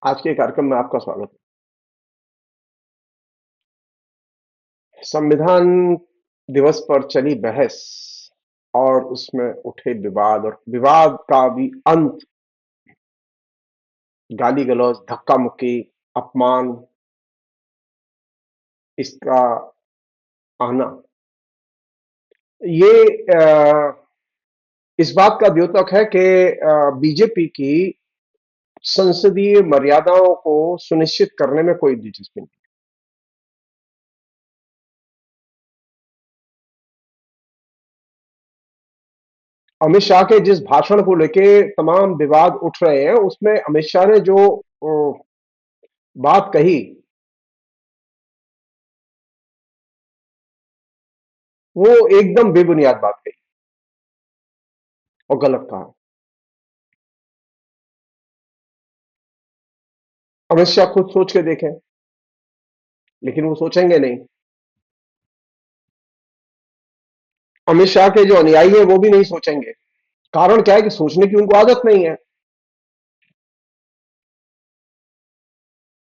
आज के कार्यक्रम में आपका स्वागत है। संविधान दिवस पर चली बहस और उसमें उठे विवाद और विवाद का भी अंत, गाली गलौज, धक्का मुक्की, अपमान, इसका आना, ये इस बात का द्योतक है कि बीजेपी की संसदीय मर्यादाओं को सुनिश्चित करने में कोई दिलचस्पी नहीं। अमित शाह के जिस भाषण को लेके तमाम विवाद उठ रहे हैं, उसमें अमित शाह ने जो बात कही, वो एकदम बेबुनियाद बात कही और गलत कहा। अमित शाह खुद सोच के देखें, लेकिन वो सोचेंगे नहीं। अमित शाह के जो अनुयायी है वो भी नहीं सोचेंगे। कारण क्या है कि सोचने की उनको आदत नहीं है।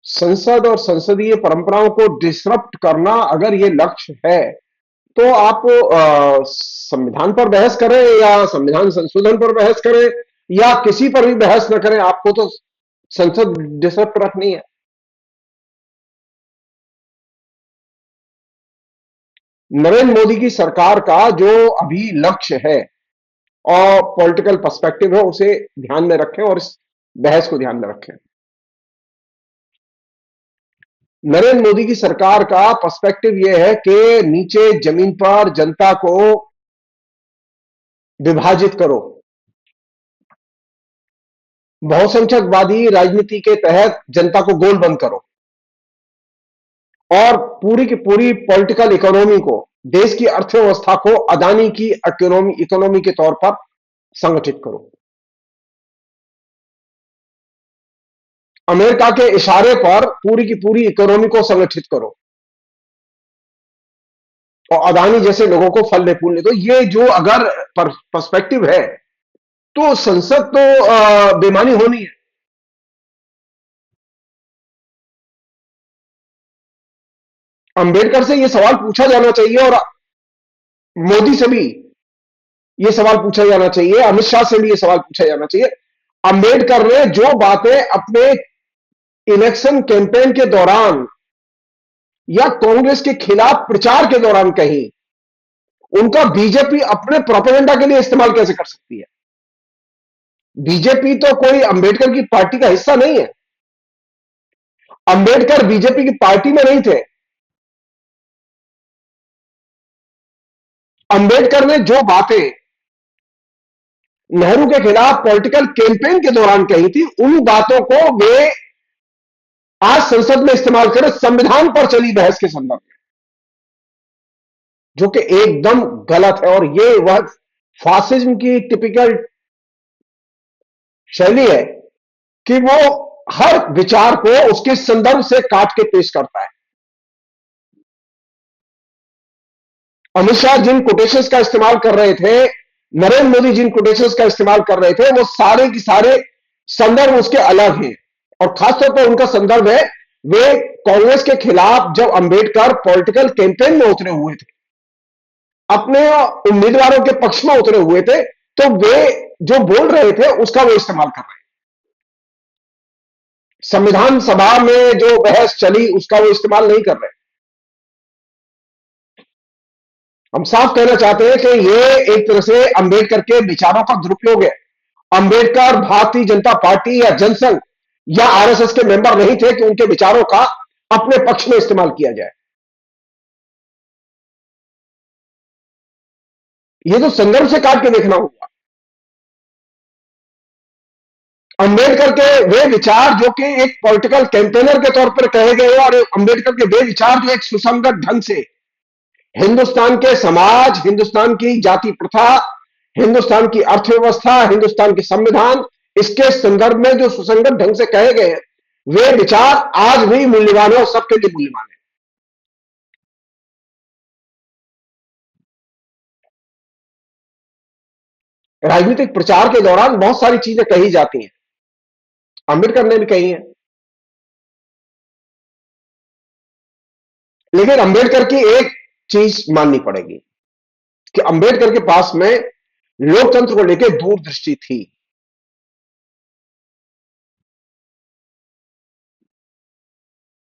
संसद और संसदीय परंपराओं को डिसरप्ट करना अगर ये लक्ष्य है, तो आप संविधान पर बहस करें या संविधान संशोधन पर बहस करें या किसी पर भी बहस न करें, आपको तो संसद डिसरप्ट रखनी है। नरेंद्र मोदी की सरकार का जो अभी लक्ष्य है और पॉलिटिकल पर्सपेक्टिव है, उसे ध्यान में रखें और इस बहस को ध्यान में रखें। नरेंद्र मोदी की सरकार का पर्सपेक्टिव यह है कि नीचे जमीन पर जनता को विभाजित करो, बहुसंख्यकवादी राजनीति के तहत जनता को गोलबंद करो और पूरी की पूरी पॉलिटिकल इकोनॉमी को, देश की अर्थव्यवस्था को अदानी की इकोनॉमी इकोनॉमी के तौर पर संगठित करो। अमेरिका के इशारे पर पूरी की पूरी इकोनॉमी को संगठित करो और अदानी जैसे लोगों को फलने फूलने दो। ये जो अगर पर्सपेक्टिव है, तो संसद तो बेमानी होनी है। अंबेडकर से यह सवाल पूछा जाना चाहिए और मोदी से भी यह सवाल पूछा जाना चाहिए, अमित शाह से भी यह सवाल पूछा जाना चाहिए। अंबेडकर ने जो बातें अपने इलेक्शन कैंपेन के दौरान या कांग्रेस के खिलाफ प्रचार के दौरान कही, उनका बीजेपी अपने प्रोपेगेंडा के लिए इस्तेमाल कैसे कर सकती है? बीजेपी तो कोई अंबेडकर की पार्टी का हिस्सा नहीं है। अंबेडकर बीजेपी की पार्टी में नहीं थे। अंबेडकर ने जो बातें नेहरू के खिलाफ पॉलिटिकल कैंपेन के दौरान कही थी, उन बातों को वे आज संसद में इस्तेमाल करें संविधान पर चली बहस के संदर्भ में, जो कि एकदम गलत है। और ये वह फासिज्म की टिपिकल शैली है कि वो हर विचार को उसके संदर्भ से काट के पेश करता है। अमित शाह जिन कोटेशंस का इस्तेमाल कर रहे थे, नरेंद्र मोदी जिन कोटेशंस का इस्तेमाल कर रहे थे, वो सारे की सारे संदर्भ उसके अलग हैं। और खासतौर पर उनका संदर्भ है, वे कांग्रेस के खिलाफ जब अंबेडकर पॉलिटिकल कैंपेन में उतरे हुए थे, अपने उम्मीदवारों के पक्ष में उतरे हुए थे, तो वे जो बोल रहे थे उसका वो इस्तेमाल कर रहे हैं। संविधान सभा में जो बहस चली उसका वो इस्तेमाल नहीं कर रहे। हम साफ कहना चाहते हैं कि ये एक तरह से अंबेडकर के विचारों का दुरुपयोग है। अंबेडकर भारतीय जनता पार्टी या जनसंघ या आरएसएस के मेंबर नहीं थे कि उनके विचारों का अपने पक्ष में इस्तेमाल किया जाए। ये तो संदर्भ से काट के देखना होगा। अंबेडकर के वे विचार जो कि एक पॉलिटिकल कैंपेनर के तौर पर कहे गए, और अंबेडकर के वे विचार जो एक सुसंगत ढंग से हिंदुस्तान के समाज, हिंदुस्तान की जाति प्रथा, हिंदुस्तान की अर्थव्यवस्था, हिंदुस्तान के संविधान, इसके संदर्भ में जो सुसंगत ढंग से कहे गए हैं, वे विचार आज भी मूल्यवान है और सबके लिए मूल्यवान है। राजनीतिक प्रचार के दौरान बहुत सारी चीजें कही जाती हैं, अंबेडकर ने भी कही है। लेकिन अंबेडकर की एक चीज माननी पड़ेगी कि अंबेडकर के पास में लोकतंत्र को लेकर दूरदृष्टि थी।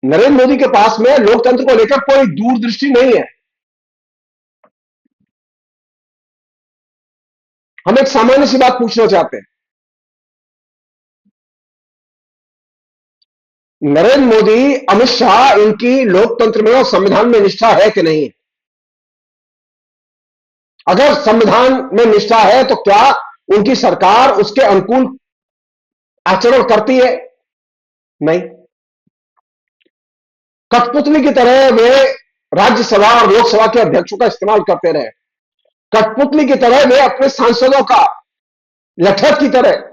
नरेंद्र मोदी के पास में लोकतंत्र को लेकर कोई दूरदृष्टि नहीं है। हम एक सामान्य सी बात पूछना चाहते हैं, नरेंद्र मोदी, अमित शाह, इनकी लोकतंत्र में और संविधान में निष्ठा है कि नहीं? अगर संविधान में निष्ठा है तो क्या उनकी सरकार उसके अनुकूल आचरण करती है? नहीं। कठपुतली की तरह वे राज्यसभा और लोकसभा के अध्यक्षों का इस्तेमाल करते रहे। कठपुतली की तरह वे अपने सांसदों का लठक की तरह,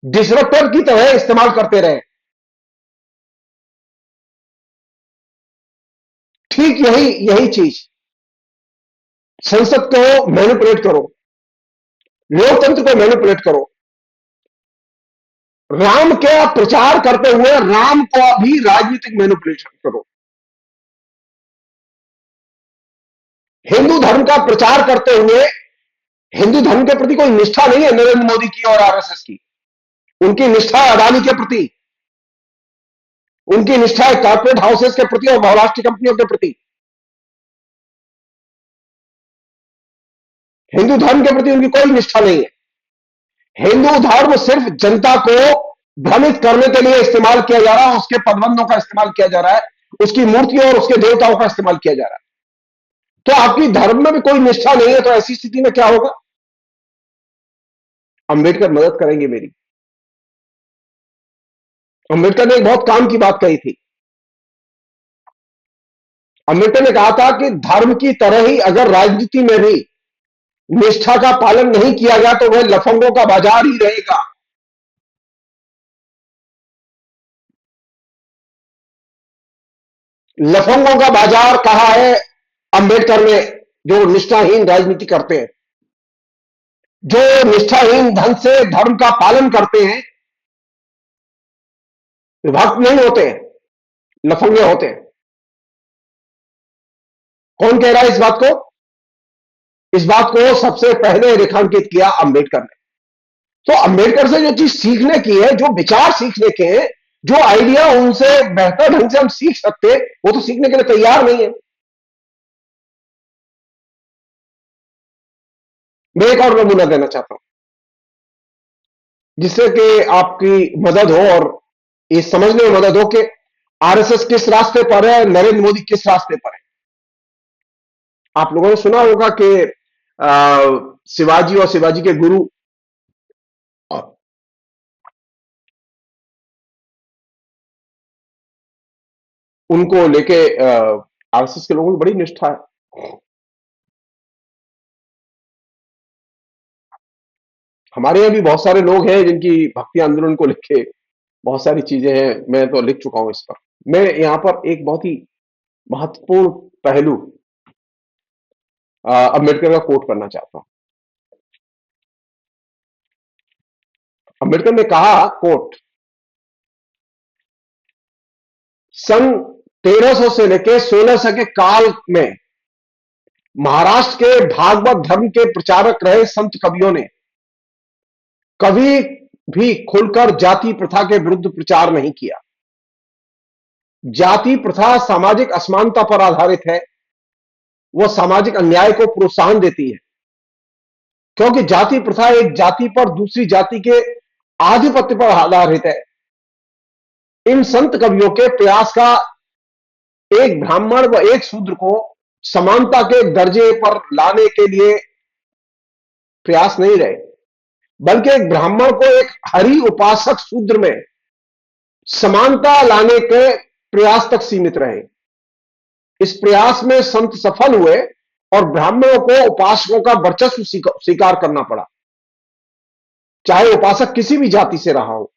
डिसरप्टर की तरह इस्तेमाल करते रहे। ठीक यही यही चीज, संसद को मैनिपुलेट करो, लोकतंत्र को मैनिपुलेट करो। राम का प्रचार करते हुए राम को भी राजनीतिक मैनिपुलेशन करो। हिंदू धर्म का प्रचार करते हुए हिंदू धर्म के प्रति कोई निष्ठा नहीं है नरेंद्र मोदी की और आरएसएस की। उनकी निष्ठा है अदानी के प्रति, उनकी निष्ठा है कॉर्पोरेट हाउसेस के प्रति और बहुराष्ट्रीय कंपनियों के प्रति। हिंदू धर्म के प्रति उनकी कोई निष्ठा नहीं है। हिंदू धर्म सिर्फ जनता को भ्रमित करने के लिए इस्तेमाल किया जा रहा है, उसके पदबंधों का इस्तेमाल किया जा रहा है, उसकी मूर्तियों और उसके देवताओं का इस्तेमाल किया जा रहा है। तो आपकी धर्म में भी कोई निष्ठा नहीं है, तो ऐसी स्थिति में क्या होगा? अंबेडकर मदद करेंगे मेरी। अंबेडकर ने एक बहुत काम की बात कही थी। अंबेडकर ने कहा था कि धर्म की तरह ही अगर राजनीति में भी निष्ठा का पालन नहीं किया गया तो वह लफंगों का बाजार ही रहेगा। लफंगों का बाजार कहा है अंबेडकर ने, जो निष्ठाहीन राजनीति करते हैं, जो निष्ठाहीन ढंग से धर्म का पालन करते हैं, विभक्त नहीं होते, लफंगे होते हैं। कौन कह रहा है इस बात को? इस बात को सबसे पहले रेखांकित किया अंबेडकर ने। तो अंबेडकर से जो चीज सीखने की है, जो विचार सीखने के हैं, जो आइडिया उनसे बेहतर ढंग से हम सीख सकते हैं, वो तो सीखने के लिए तैयार नहीं है। मैं एक और नमूना देना चाहता हूं जिससे कि आपकी मदद हो और ये समझने में मदद हो कि आरएसएस किस रास्ते पर है, नरेंद्र मोदी किस रास्ते पर है। आप लोगों ने सुना होगा कि शिवाजी और शिवाजी के गुरु, उनको लेके आरएसएस के लोगों की बड़ी निष्ठा है। हमारे यहाँ भी बहुत सारे लोग हैं जिनकी भक्ति आंदोलन को लेके बहुत सारी चीजें हैं, मैं तो लिख चुका हूं इस पर। मैं यहाँ पर एक बहुत ही महत्वपूर्ण पहलू अंबेडकर का कोट करना चाहता हूं। अंबेडकर ने कहा, कोट, सन 1300 से लेकर 1600 के काल में महाराष्ट्र के भागवत धर्म के प्रचारक रहे संत कवियों ने कभी भी खुलकर जाति प्रथा के विरुद्ध प्रचार नहीं किया। जाति प्रथा सामाजिक असमानता पर आधारित है, वह सामाजिक अन्याय को प्रोत्साहन देती है, क्योंकि जाति प्रथा एक जाति पर दूसरी जाति के आधिपत्य पर आधारित है। इन संत कवियों के प्रयास का एक ब्राह्मण व एक शूद्र को समानता के दर्जे पर लाने के लिए प्रयास नहीं रहे, बल्कि एक ब्राह्मण को एक हरि उपासक शूद्र में समानता लाने के प्रयास तक सीमित रहे। इस प्रयास में संत सफल हुए और ब्राह्मणों को उपासकों का वर्चस्व स्वीकार करना पड़ा, चाहे उपासक किसी भी जाति से रहा हो।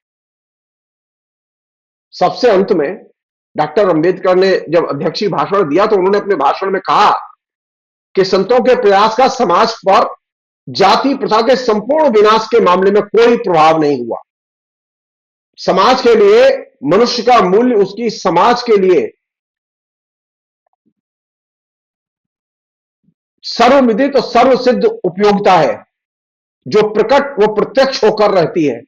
सबसे अंत में डॉक्टर अंबेडकर ने जब अध्यक्षीय भाषण दिया तो उन्होंने अपने भाषण में कहा कि संतों के प्रयास का समाज पर जाति प्रथा के संपूर्ण विनाश के मामले में कोई प्रभाव नहीं हुआ। समाज के लिए मनुष्य का मूल्य उसकी समाज के लिए सर्वविदित और सर्वसिद्ध उपयोगिता है, जो प्रकट वो प्रत्यक्ष होकर रहती है,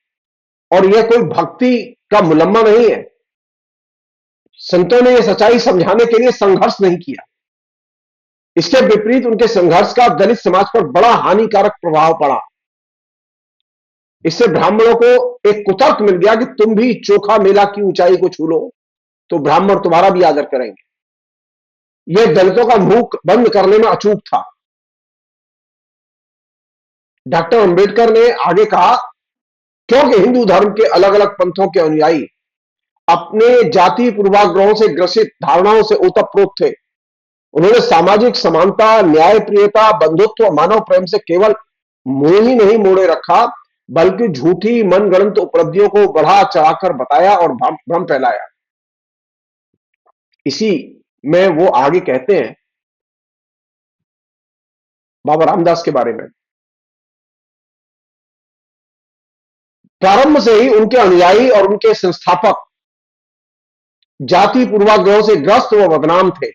और यह कोई भक्ति का मुलम्मा नहीं है। संतों ने यह सच्चाई समझाने के लिए संघर्ष नहीं किया। इसके विपरीत उनके संघर्ष का दलित समाज पर बड़ा हानिकारक प्रभाव पड़ा। इससे ब्राह्मणों को एक कुतर्क मिल गया कि तुम भी चोखा मेला की ऊंचाई को छू लो तो ब्राह्मण तुम्हारा भी आदर करेंगे। यह दलितों का मुंह बंद करने में अचूक था। डॉक्टर अंबेडकर ने आगे कहा, क्योंकि हिंदू धर्म के अलग अलग पंथों के अनुयायी अपने जाति पूर्वाग्रहों से ग्रसित धारणाओं से ओतप्रोत थे। उन्होंने सामाजिक समानता, न्याय प्रियता, बंधुत्व और मानव प्रेम से केवल मुंह ही नहीं मोड़े रखा, बल्कि झूठी मनगढ़ंत उपलब्धियों को बढ़ा चढ़ाकर बताया और भ्रम फैलाया। इसी में वो आगे कहते हैं बाबा रामदास के बारे में, प्रारंभ से ही उनके अनुयायी और उनके संस्थापक जाति पूर्वाग्रहों से ग्रस्त व बदनाम थे।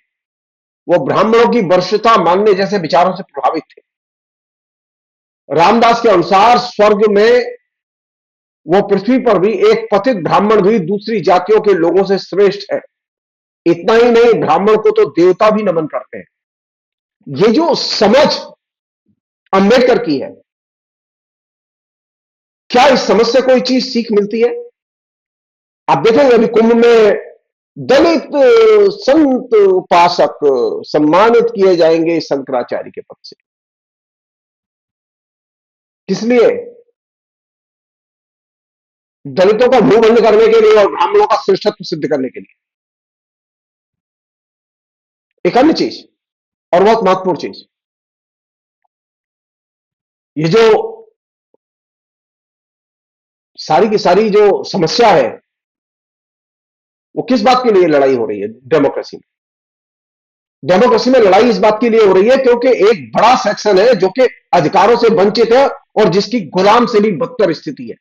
वो ब्राह्मणों की वरिष्ठता मानने जैसे विचारों से प्रभावित थे। रामदास के अनुसार स्वर्ग में वो पृथ्वी पर भी एक पतित ब्राह्मण भी दूसरी जातियों के लोगों से श्रेष्ठ है। इतना ही नहीं, ब्राह्मण को तो देवता भी नमन करते हैं। ये जो समझ अंबेडकर की है, क्या इस समझ से कोई चीज सीख मिलती है? आप देखेंगे अभी कुंभ में दलित संत उपासक सम्मानित किए जाएंगे शंकराचार्य के पद से। किस लिए? दलितों का मुंह बंद करने के लिए और ब्राह्मणों का श्रेष्ठत्व सिद्ध करने के लिए। एक अन्य चीज और बहुत महत्वपूर्ण चीज, ये जो सारी की सारी जो समस्या है, वो किस बात के लिए लड़ाई हो रही है डेमोक्रेसी में? डेमोक्रेसी में लड़ाई इस बात के लिए हो रही है क्योंकि एक बड़ा सेक्शन है जो कि अधिकारों से वंचित है और जिसकी गुलाम से भी बदतर स्थिति है।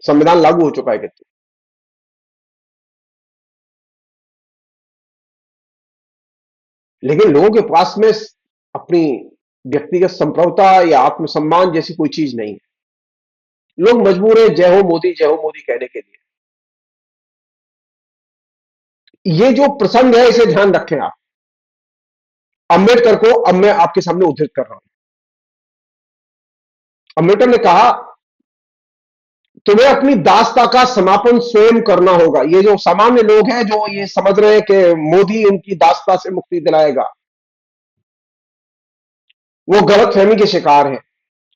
संविधान लागू हो चुका है कहते, लेकिन लोगों के पास में अपनी व्यक्तिगत संप्रभुता या आत्मसम्मान जैसी कोई चीज नहीं है। लोग मजबूर है जय हो मोदी कहने के लिए। ये जो प्रसंग है इसे ध्यान रखें आप। अंबेडकर को अब मैं आपके सामने उद्धृत कर रहा हूं। अंबेडकर ने कहा, तुम्हें अपनी दास्ता का समापन स्वयं करना होगा। ये जो सामान्य लोग हैं जो ये समझ रहे हैं कि मोदी उनकी दास्ता से मुक्ति दिलाएगा, वो गलतफहमी के शिकार हैं।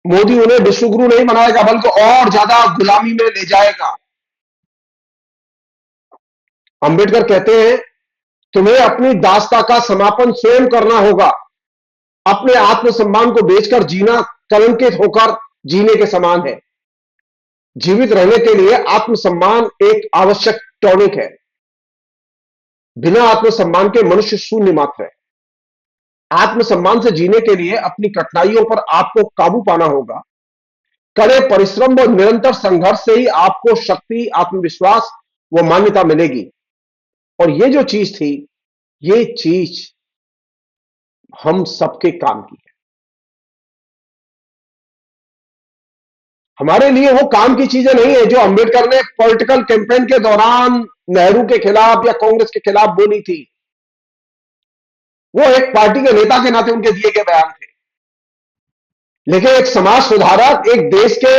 मोदी उन्हें विश्वगुरु नहीं बनाएगा बल्कि और ज्यादा गुलामी में ले जाएगा। अंबेडकर कहते हैं, तुम्हें अपनी दास्ता का समापन स्वयं करना होगा। अपने आत्मसम्मान को बेचकर जीना कलंकित होकर जीने के समान है। जीवित रहने के लिए आत्मसम्मान एक आवश्यक टॉनिक है। बिना आत्मसम्मान के मनुष्य शून्य मात्र है। आत्मसम्मान से जीने के लिए अपनी कठिनाइयों पर आपको काबू पाना होगा। कड़े परिश्रम और निरंतर संघर्ष से ही आपको शक्ति, आत्मविश्वास व मान्यता मिलेगी। और ये जो चीज थी, ये चीज हम सबके काम की है। हमारे लिए वो काम की चीजें नहीं है जो अंबेडकर ने पॉलिटिकल कैंपेन के दौरान नेहरू के खिलाफ या कांग्रेस के खिलाफ बोली थी। वो एक पार्टी के नेता के नाते उनके दिए गए बयान थे। लेकिन एक समाज सुधारक, एक देश के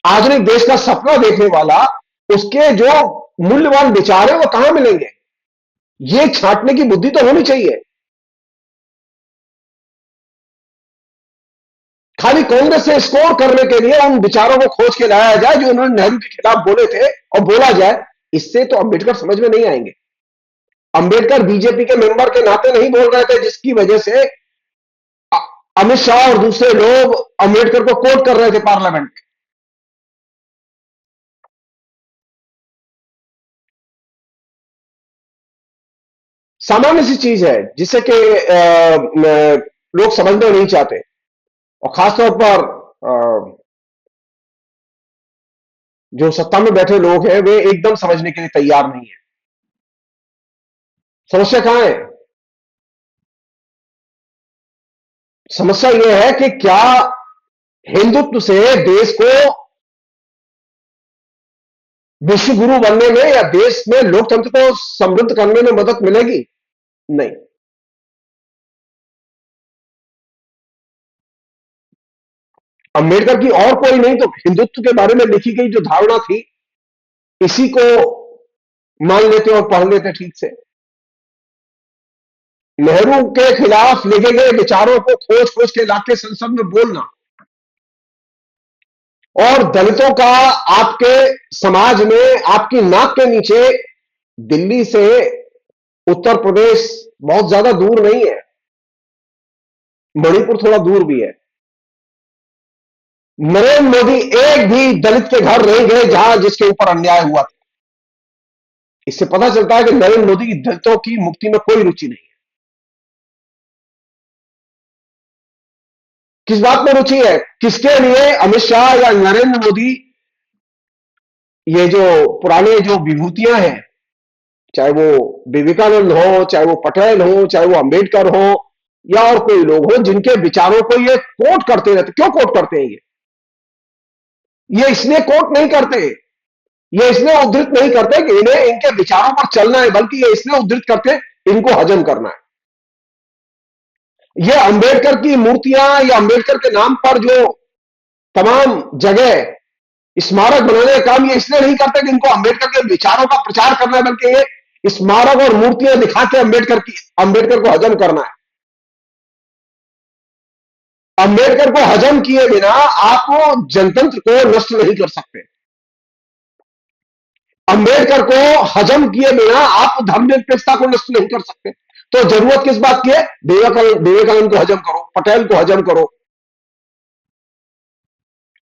आधुनिक देश का सपना देखने वाला, उसके जो मूल्यवान विचार है वो कहां मिलेंगे? ये छांटने की बुद्धि तो होनी चाहिए। खाली कांग्रेस से स्कोर करने के लिए उन विचारों को खोज के लाया जाए जो उन्होंने नेहरू के खिलाफ बोले थे और बोला जाए, इससे तो अंबेडकर समझ में नहीं आएंगे। अंबेडकर बीजेपी के मेंबर के नाते नहीं बोल रहे थे, जिसकी वजह से अमित शाह और दूसरे लोग अंबेडकर को कोट कर रहे थे पार्लियामेंट में। सामान्य सी चीज है जिसे कि लोग समझना नहीं चाहते, और खासतौर पर जो सत्ता में बैठे लोग हैं वे एकदम समझने के लिए तैयार नहीं है। समस्या कहां है? समस्या यह है कि क्या हिंदुत्व से देश को विश्व गुरु बनने में या देश में लोकतंत्र को समृद्ध करने में मदद मिलेगी? नहीं। अंबेडकर की और कोई नहीं तो हिंदुत्व के बारे में लिखी गई जो धारणा थी, इसी को मान लेते और पढ़ लेते ठीक से। नेहरू के खिलाफ लिखे गए विचारों को खोज खोज के लाके संसद में बोलना और दलितों का आपके समाज में आपकी नाक के नीचे, दिल्ली से उत्तर प्रदेश बहुत ज्यादा दूर नहीं है, मणिपुर थोड़ा दूर भी है। नरेंद्र मोदी एक भी दलित के घर नहीं गए जहां जिसके ऊपर अन्याय हुआ था। इससे पता चलता है कि नरेंद्र मोदी की दलितों की मुक्ति में कोई रुचि नहीं है। किस बात में रुचि है? किसके लिए अमित शाह या नरेंद्र मोदी ये जो पुराने जो विभूतियां हैं, चाहे वो विवेकानंद हो, चाहे वो पटेल हो, चाहे वो अंबेडकर हो या और कोई लोग हो, जिनके विचारों को ये कोट करते रहते, क्यों कोट करते हैं? ये इसलिए कोट नहीं करते, ये इसलिए उद्धृत नहीं करते कि इन्हें इनके विचारों पर चलना है, बल्कि ये इसलिए उद्धृत करते इनको हजम करना है। ये अंबेडकर की मूर्तियां या अंबेडकर के नाम पर जो तमाम जगह स्मारक बनाने का काम ये इसलिए नहीं करते कि इनको अंबेडकर के विचारों का प्रचार करना है, बल्कि ये स्मारक और मूर्तियां दिखा के अंबेडकर को हजम करना है। अंबेडकर को हजम किए बिना आप जनतंत्र को नष्ट नहीं कर सकते। अंबेडकर को हजम किए बिना आप धर्मनिरपेक्षता को नष्ट नहीं कर सकते। तो जरूरत किस बात की है? विवेकानंद को हजम करो, पटेल को हजम करो,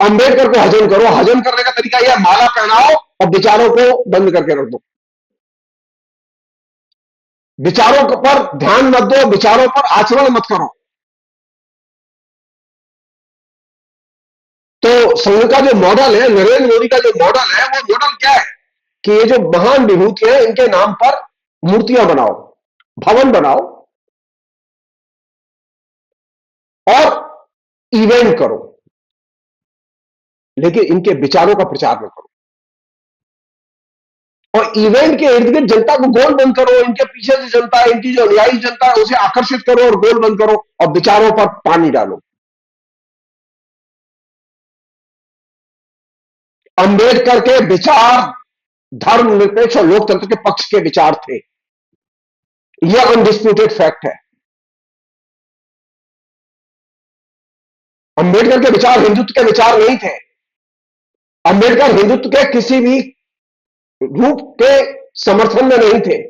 अंबेडकर को हजम करो। हजम करने का तरीका यह, माला पहनाओ और विचारों को बंद करके रख दो। विचारों पर ध्यान मत दो, विचारों पर आचरण मत करो। तो संघ का जो मॉडल है, नरेंद्र मोदी का जो मॉडल है, वो मॉडल क्या है कि ये जो महान विभूति है, इनके नाम पर मूर्तियां बनाओ, भवन बनाओ और इवेंट करो, लेकिन इनके विचारों का प्रचार न करो। और इवेंट के इर्द गिर्द जनता को गोल बंद करो, इनके पीछे जो जनता है, इनकी जो अनुयायी जनता है, उसे आकर्षित करो और गोल बंद करो और विचारों पर पानी डालो। अंबेडकर के विचार धर्मनिरपेक्ष और लोकतंत्र के पक्ष के विचार थे, यह अनडिस्प्यूटेड फैक्ट है। अंबेडकर के विचार हिंदुत्व के विचार नहीं थे। अंबेडकर हिंदुत्व के किसी भी रूप के समर्थन में नहीं थे।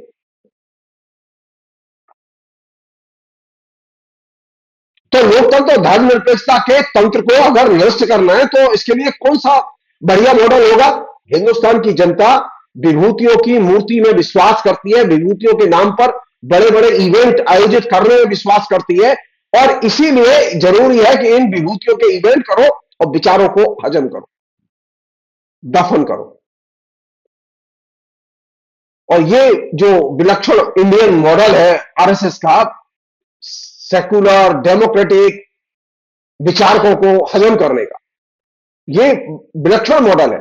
तो लोकतंत्र और धर्मनिरपेक्षता के तंत्र को अगर नष्ट करना है तो इसके लिए कौन सा बढ़िया मॉडल होगा? हिंदुस्तान की जनता विभूतियों की मूर्ति में विश्वास करती है, विभूतियों के नाम पर बड़े बड़े इवेंट आयोजित करने में विश्वास करती है, और इसीलिए जरूरी है कि इन विभूतियों के इवेंट करो और विचारों को हजम करो, दफन करो। और ये जो विलक्षण इंडियन मॉडल है आरएसएस का, सेकुलर डेमोक्रेटिक विचारकों को हजम करने का, ये विलक्षण मॉडल है।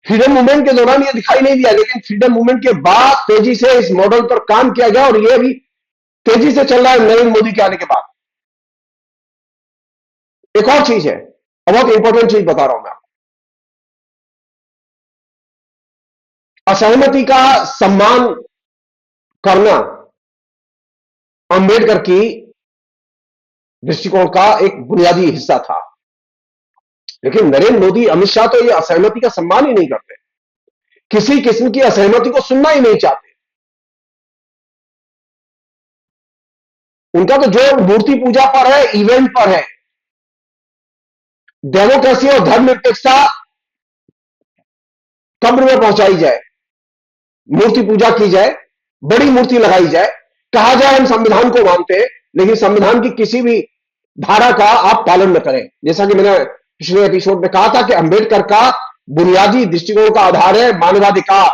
फ्रीडम मूवमेंट के दौरान ये दिखाई नहीं दिया, लेकिन फ्रीडम मूवमेंट के बाद तेजी से इस मॉडल पर काम किया गया और ये भी तेजी से चल रहा है नरेंद्र मोदी के आने के बाद। एक और चीज है, बहुत इंपॉर्टेंट चीज बता रहा हूं मैं आपको। असहमति का सम्मान करना अंबेडकर की दृष्टिकोण का एक बुनियादी हिस्सा था, लेकिन नरेंद्र मोदी, अमित शाह तो ये असहमति का सम्मान ही नहीं करते, किसी किस्म की असहमति को सुनना ही नहीं चाहते। उनका तो जो मूर्ति पूजा पर है, इवेंट पर है, डेमोक्रेसी और धर्मनिरपेक्षता कब्र में पहुंचाई जाए, मूर्ति पूजा की जाए, बड़ी मूर्ति लगाई जाए, कहा जाए हम संविधान को मानते हैं, लेकिन संविधान की किसी भी धारा का आप पालन न करें। जैसा कि मैंने पिछले एपिसोड में कहा था कि अंबेडकर का बुनियादी दृष्टिकोण का आधार है मानवाधिकार।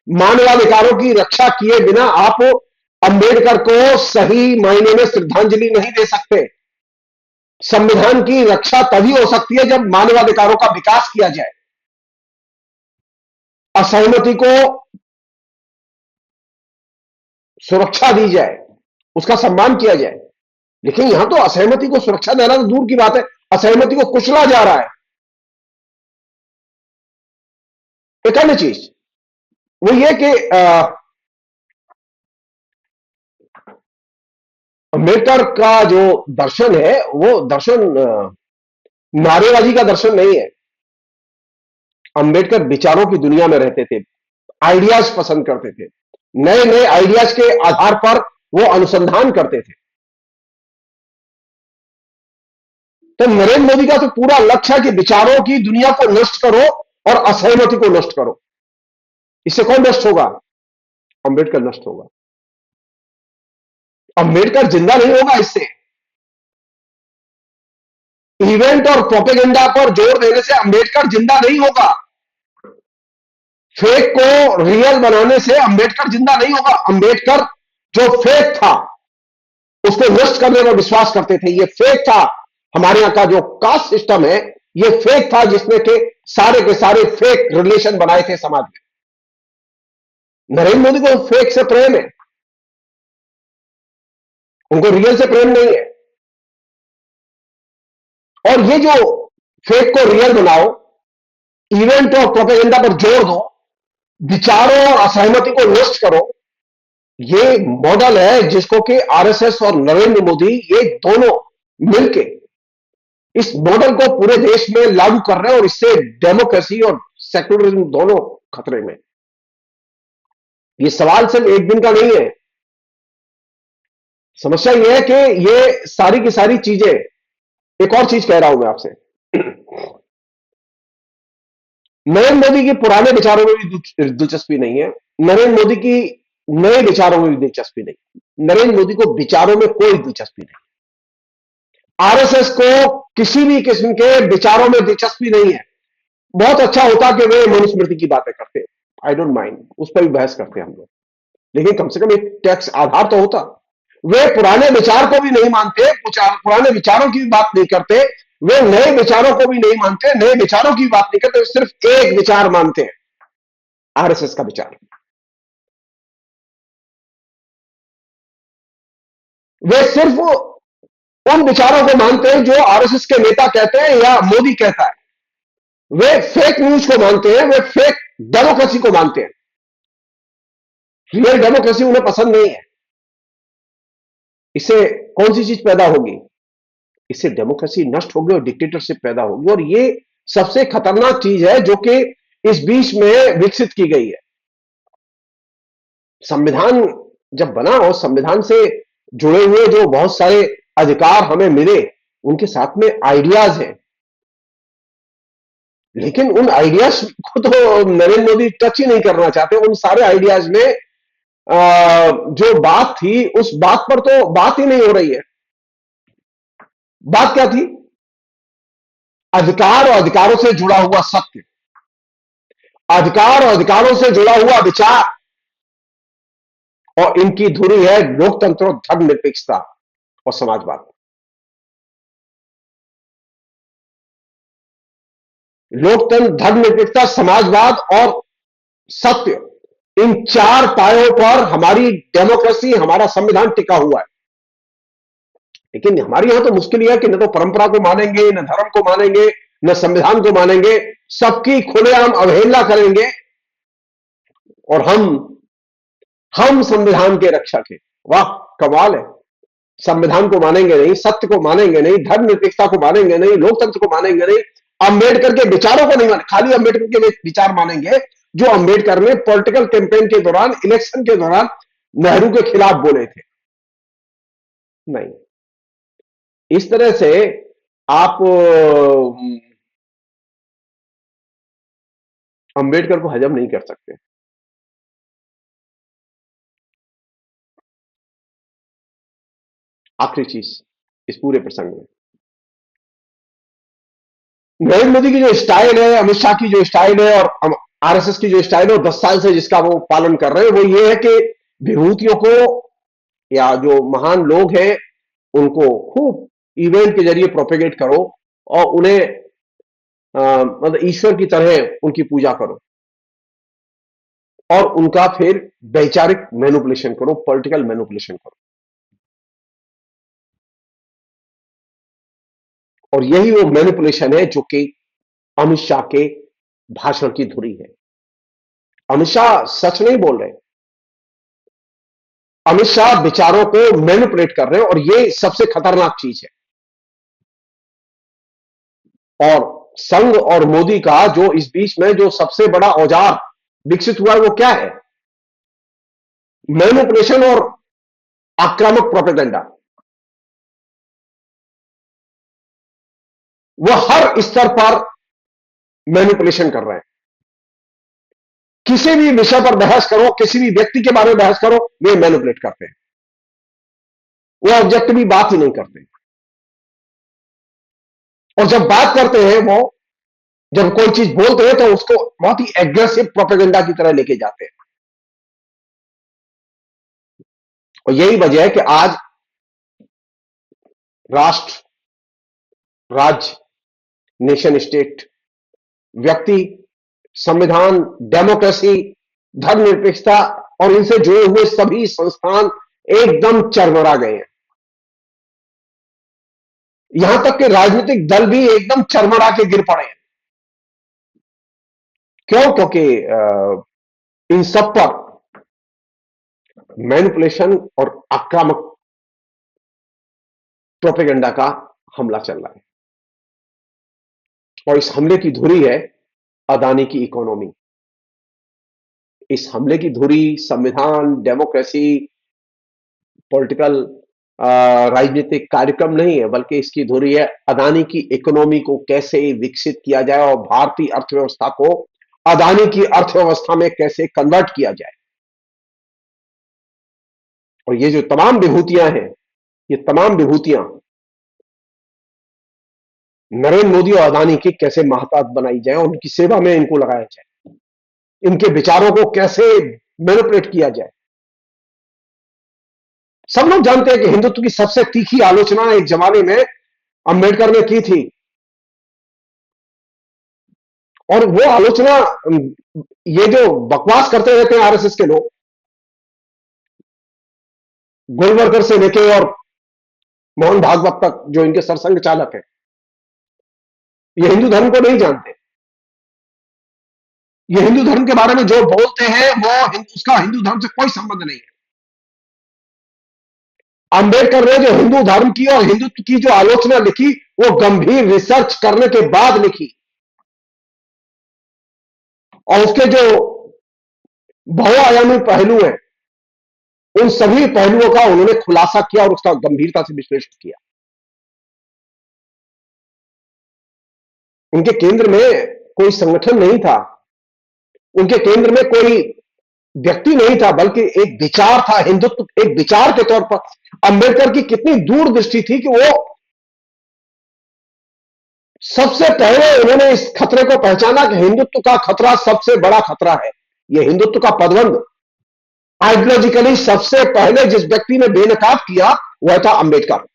मानवाधिकारों की रक्षा किए बिना आप अंबेडकर को सही मायने में श्रद्धांजलि नहीं दे सकते। संविधान की रक्षा तभी हो सकती है जब मानवाधिकारों का विकास किया जाए, असहमति को सुरक्षा दी जाए, उसका सम्मान किया जाए। लेकिन यहां तो असहमति को सुरक्षा देना तो दूर की बात है, असहमति को कुचला जा रहा है। एक अन्य चीज वो ये कि अम्बेडकर का जो दर्शन है वो दर्शन नारेबाजी का दर्शन नहीं है। अंबेडकर विचारों की दुनिया में रहते थे, आइडियाज पसंद करते थे, नए नए आइडियाज के आधार पर वो अनुसंधान करते थे। तो नरेंद्र मोदी का तो पूरा लक्ष्य है कि विचारों की दुनिया को नष्ट करो और असहमति को नष्ट करो। इससे कौन नष्ट होगा? अंबेडकर नष्ट होगा। अंबेडकर जिंदा नहीं होगा इससे। इवेंट और प्रोपेगेंडा पर जोर देने से अंबेडकर जिंदा नहीं होगा। फेक को रियल बनाने से अंबेडकर जिंदा नहीं होगा। अंबेडकर जो फेक था उसको नष्ट करने में विश्वास करते थे। ये फेक था, हमारे यहां का जो कास्ट सिस्टम है ये फेक था, जिसमें के सारे फेक रिलेशन बनाए थे समाज में। नरेंद्र मोदी को फेक से प्रेम है, उनको रियल से प्रेम नहीं है। और ये जो फेक को रियल बनाओ, इवेंट और प्रोपेगेंडा पर जोर दो, विचारों और असहमति को नष्ट करो, ये मॉडल है जिसको कि आरएसएस और नरेंद्र मोदी ये दोनों मिलके इस मॉडल को पूरे देश में लागू कर रहे हैं, और इससे डेमोक्रेसी और सेक्युलरिज्म दोनों खतरे में। ये सवाल सिर्फ एक दिन का नहीं है। समस्या यह है कि ये सारी की सारी चीजें, एक और चीज कह रहा हूं मैं आपसे, नरेंद्र मोदी की पुराने विचारों में भी दिलचस्पी नहीं है, नरेंद्र मोदी की नए विचारों में भी दिलचस्पी नहीं। नरेंद्र मोदी को विचारों में कोई दिलचस्पी नहीं। आरएसएस को किसी भी किस्म के विचारों में दिलचस्पी नहीं है। बहुत अच्छा होता कि वे मनुस्मृति की बातें करते, आई डोंट माइंड, उस पर भी बहस करते हम लोग, लेकिन कम से कम एक टैक्स आधार तो होता। वे पुराने विचार को भी नहीं मानते, पुराने विचारों की भी बात नहीं करते, वे नए विचारों को भी नहीं मानते, नए विचारों की बात नहीं करते, सिर्फ एक विचार मानते हैं, आरएसएस का विचार। वे सिर्फ उन विचारों को मानते हैं जो आरएसएस के नेता कहते हैं या मोदी कहता है। वे फेक न्यूज को मानते हैं, वे फेक डेमोक्रेसी को मानते हैं। रियल डेमोक्रेसी उन्हें पसंद नहीं है। इससे कौन सी चीज पैदा होगी? इससे डेमोक्रेसी नष्ट होगी और डिक्टेटरशिप पैदा होगी, और ये सबसे खतरनाक चीज है जो कि इस बीच में विकसित की गई है। संविधान जब बना और संविधान से जुड़े हुए जो बहुत सारे अधिकार हमें मिले, उनके साथ में आइडियाज हैं, लेकिन उन आइडियाज को तो नरेंद्र मोदी टच ही नहीं करना चाहते। उन सारे आइडियाज में जो बात थी उस बात पर तो बात ही नहीं हो रही है। बात क्या थी? अधिकार और अधिकारों से जुड़ा हुआ सत्य, अधिकार और अधिकारों से जुड़ा हुआ विचार, और इनकी धुरी है लोकतंत्र, धर्मनिरपेक्षता और समाजवाद। लोकतंत्र, धर्मनिरपेक्षता, समाजवाद और सत्य, इन चार पायों पर हमारी डेमोक्रेसी, हमारा संविधान टिका हुआ है। लेकिन हमारे यहां तो मुश्किल यह है कि न तो परंपरा को मानेंगे, न धर्म को मानेंगे, न संविधान को मानेंगे, सबकी खुलेआम अवहेलना करेंगे, और हम संविधान के रक्षक हैं। वाह, कमाल है। संविधान को मानेंगे नहीं, सत्य को मानेंगे नहीं, धर्मनिरपेक्षता को मानेंगे नहीं, लोकतंत्र को मानेंगे नहीं, अंबेडकर के विचारों को नहीं माने, खाली अंबेडकर के विचार मानेंगे जो अंबेडकर ने पॉलिटिकल कैंपेन के दौरान, इलेक्शन के दौरान नेहरू के खिलाफ बोले थे। नहीं, इस तरह से आप अंबेडकर को हजम नहीं कर सकते। आखिरी चीज इस पूरे प्रसंग में, नरेंद्र मोदी की जो स्टाइल है, अमित शाह की जो स्टाइल है, और आरएसएस की जो स्टाइल है, 10 साल से जिसका वो पालन कर रहे हैं, वो ये है कि विभूतियों को या जो महान लोग हैं उनको खूब इवेंट के जरिए प्रोपेगेट करो और उन्हें मतलब ईश्वर की तरह उनकी पूजा करो और उनका फिर वैचारिक मैनिपुलेशन करो, पॉलिटिकल मैनिपुलेशन करो। और यही वो मैनिपुलेशन है जो कि अमित शाह के भाषण की धुरी है। अमित शाह सच नहीं बोल रहे, अमित शाह विचारों को मैनिपुलेट कर रहे हैं और ये सबसे खतरनाक चीज है। और संघ और मोदी का जो इस बीच में जो सबसे बड़ा औजार विकसित हुआ है वो क्या है? मैनिपुलेशन और आक्रामक प्रोपेगेंडा। वो हर स्तर पर मैनिपुलेशन कर रहे हैं। किसी भी विषय पर बहस करो, किसी भी व्यक्ति के बारे में बहस करो, वे मैनिपुलेट करते हैं। वो ऑब्जेक्टिवली बात ही नहीं करते। और जब बात करते हैं वो, जब कोई चीज बोलते हैं तो उसको बहुत ही एग्रेसिव प्रोपेगेंडा की तरह लेके जाते हैं। और यही वजह है कि आज राष्ट्र, राज्य, नेशन स्टेट, व्यक्ति, संविधान, डेमोक्रेसी, धर्मनिरपेक्षता और इनसे जुड़े हुए सभी संस्थान एकदम चरमरा गए हैं। यहां तक कि राजनीतिक दल भी एकदम चरमरा के गिर पड़े हैं। क्यों? क्योंकि इन सब पर मैनिपुलेशन और आक्रामक प्रोपेगेंडा का हमला चल रहा है। और इस हमले की धुरी है अदानी की इकोनॉमी। इस हमले की धुरी संविधान, डेमोक्रेसी, पॉलिटिकल राजनीतिक कार्यक्रम नहीं है, बल्कि इसकी धुरी है अदानी की इकोनॉमी को कैसे विकसित किया जाए और भारतीय अर्थव्यवस्था को अदानी की अर्थव्यवस्था में कैसे कन्वर्ट किया जाए। और ये जो तमाम विभूतियां हैं, ये तमाम विभूतियां नरेंद्र मोदी और अदानी की कैसे महतात बनाई जाए और उनकी सेवा में इनको लगाया जाए, इनके विचारों को कैसे मैनिपुलेट किया जाए। सब लोग जानते हैं कि हिंदुत्व की सबसे तीखी आलोचना एक जमाने में अंबेडकर ने की थी। और वो आलोचना, ये जो बकवास करते रहते हैं आरएसएस के लोग, गोलवरकर से लेके और मोहन भागवत तक जो इनके सरसंघ चालक है, ये हिंदू धर्म को नहीं जानते। ये हिंदू धर्म के बारे में जो बोलते हैं वो उसका हिंदू धर्म से कोई संबंध नहीं है। अंबेडकर ने जो हिंदू धर्म की और हिंदुत्व की जो आलोचना लिखी, वो गंभीर रिसर्च करने के बाद लिखी और उसके जो बहुआयामी पहलू हैं, उन सभी पहलुओं का उन्होंने खुलासा किया और उसका गंभीरता से विश्लेषण किया। उनके केंद्र में कोई संगठन नहीं था, उनके केंद्र में कोई व्यक्ति नहीं था, बल्कि एक विचार था, हिंदुत्व एक विचार के तौर पर। अंबेडकर की कितनी दूरदृष्टि थी कि वो सबसे पहले उन्होंने इस खतरे को पहचाना कि हिंदुत्व का खतरा सबसे बड़ा खतरा है। यह हिंदुत्व का पदबंध आइडियोलॉजिकली सबसे पहले जिस व्यक्ति ने बेनकाब किया वह था अंबेडकर।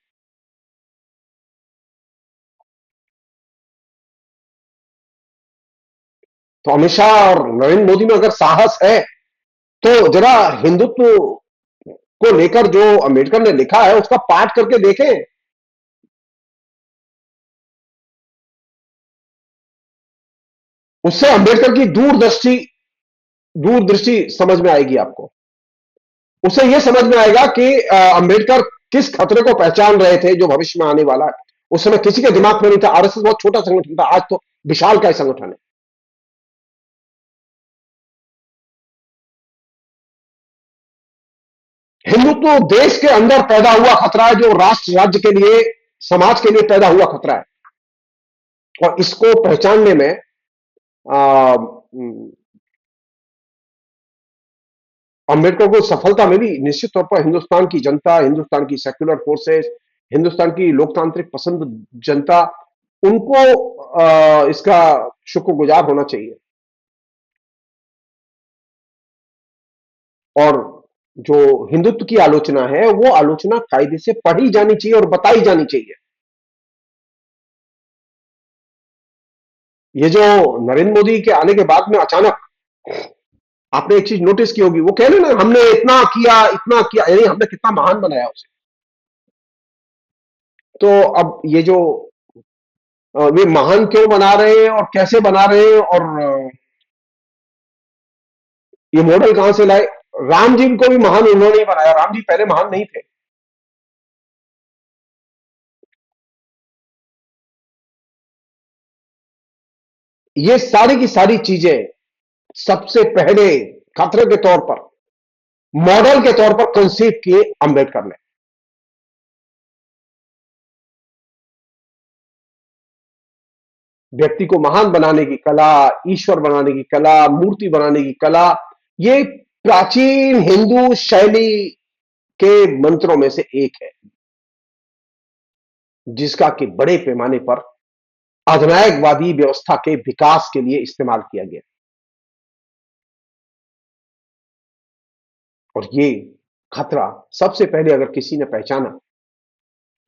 तो अमित शाह और नरेंद्र मोदी में अगर साहस है तो जरा हिंदुत्व को लेकर जो अंबेडकर ने लिखा है उसका पाठ करके देखें। उससे अंबेडकर की दूरदृष्टि दूरदृष्टि समझ में आएगी आपको। उससे यह समझ में आएगा कि अंबेडकर किस खतरे को पहचान रहे थे जो भविष्य में आने वाला है। उस समय किसी के दिमाग में नहीं था। आरएसएस बहुत छोटा संगठन था, आज तो विशाल का संगठन है। हिंदुत्व देश के अंदर पैदा हुआ खतरा है, जो राष्ट्र राज्य के लिए, समाज के लिए पैदा हुआ खतरा है। और इसको पहचानने में अंबेडकर को सफलता मिली। निश्चित तौर पर हिंदुस्तान की जनता, हिंदुस्तान की सेक्युलर फोर्सेस, हिंदुस्तान की लोकतांत्रिक पसंद जनता, उनको इसका शुक्रगुजार होना चाहिए। और जो हिंदुत्व की आलोचना है, वो आलोचना कायदे से पढ़ी जानी चाहिए और बताई जानी चाहिए। ये जो नरेंद्र मोदी के आने के बाद में अचानक आपने एक चीज नोटिस की होगी, वो कह रहे ना हमने इतना किया, यानी हमने कितना महान बनाया उसे। तो अब ये जो वे महान क्यों बना रहे हैं और कैसे बना रहे हैं, और ये मॉडल कहां से लाए? राम जी को भी महान उन्होंने ही बनाया, राम जी पहले महान नहीं थे। ये सारी की सारी चीजें सबसे पहले खतरे के तौर पर, मॉडल के तौर पर कंसीव किए अंबेडकर ने। व्यक्ति को महान बनाने की कला, ईश्वर बनाने की कला, मूर्ति बनाने की कला, ये प्राचीन हिंदू शैली के मंत्रों में से एक है, जिसका कि बड़े पैमाने पर अधिनायकवादी व्यवस्था के विकास के लिए इस्तेमाल किया गया। और ये खतरा सबसे पहले अगर किसी ने पहचाना,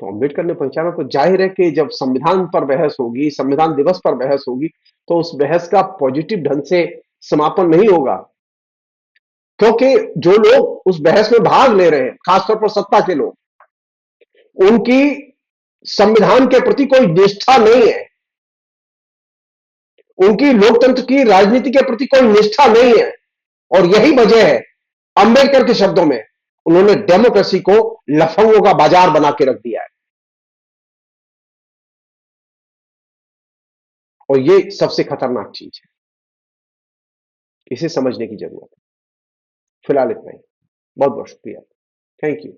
तो अंबेडकर ने पहचाना। तो जाहिर है कि जब संविधान पर बहस होगी, संविधान दिवस पर बहस होगी, तो उस बहस का पॉजिटिव ढंग से समापन नहीं होगा, क्योंकि जो लोग उस बहस में भाग ले रहे हैं, खासतौर पर सत्ता के लोग, उनकी संविधान के प्रति कोई निष्ठा नहीं है, उनकी लोकतंत्र की राजनीति के प्रति कोई निष्ठा नहीं है। और यही वजह है, अंबेडकर के शब्दों में, उन्होंने डेमोक्रेसी को लफंगों का बाजार बना के रख दिया है। और ये सबसे खतरनाक चीज है, इसे समझने की जरूरत है। फिलहाल इतना ही। बहुत बहुत शुक्रिया। Thank you.